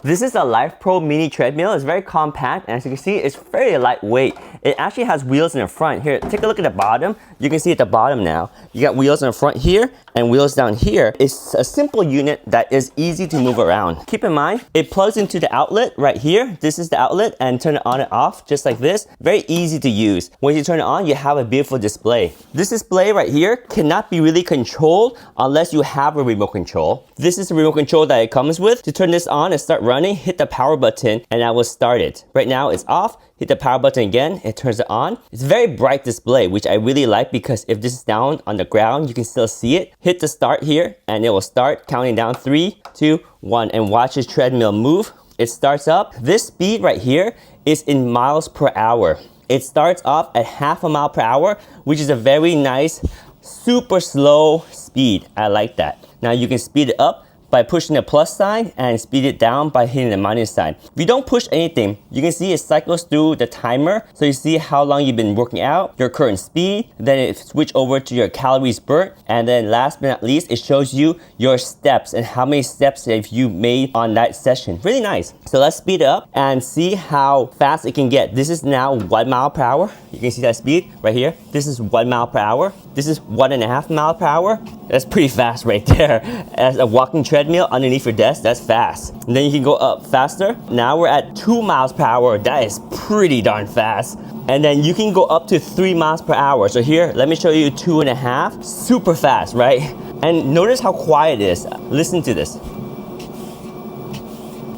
This is a Lifepro mini treadmill. It's very compact, and as you can see, it's very lightweight. It actually has wheels in the front. Here, take a look at the bottom. You can see at the bottom now, you got wheels in the front here and wheels down here. It's a simple unit that is easy to move around. Keep in mind, it plugs into the outlet right here. This is the outlet, and turn it on and off just like this. Very easy to use. When you turn it on, you have a beautiful display. This display right here cannot be really controlled unless you have a remote control. This is the remote control that it comes with. To turn this on and start running, hit the power button and that will start it. Right now it's off. Hit the power button again, it turns it on. It's a very bright display, which I really like because if this is down on the ground, you can still see it. Hit the start here and it will start counting down 3, 2, 1 and watch this treadmill move. It starts up. This speed right here is in miles per hour. It starts off at half a mile per hour, which is a very nice, super slow speed. I like that. Now you can speed it up by pushing the plus sign and speed it down by hitting the minus sign. If you don't push anything, you can see it cycles through the timer. So you see how long you've been working out, your current speed, then it switch over to your calories burnt, and then last but not least, it shows you your steps and how many steps have you made on that session. Really nice. So let's speed it up and see how fast it can get. This is now 1 mile per hour. You can see that speed right here. This is 1 mile per hour. This is 1.5 miles per hour. That's pretty fast right there. As a walking treadmill underneath your desk, that's fast. And then you can go up faster. Now we're at 2 miles per hour. That is pretty darn fast. And then you can go up to 3 miles per hour. So here, let me show you 2.5. Super fast, right? And notice how quiet it is. Listen to this.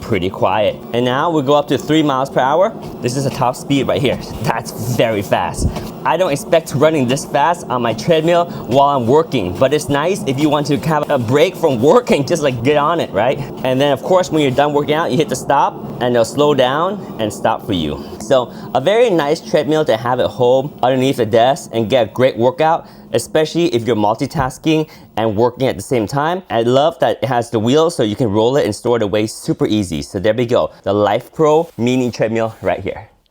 Pretty quiet. And now we go up to 3 miles per hour. This is a top speed right here. That's very fast. I don't expect running this fast on my treadmill while I'm working, but it's nice if you want to have a break from working, just like get on it, right? And then of course, when you're done working out, you hit the stop and they'll slow down and stop for you. So a very nice treadmill to have at home underneath the desk and get a great workout, especially if you're multitasking and working at the same time. I love that it has the wheels so you can roll it and store it away super easy. So there we go, the Lifepro mini treadmill right here.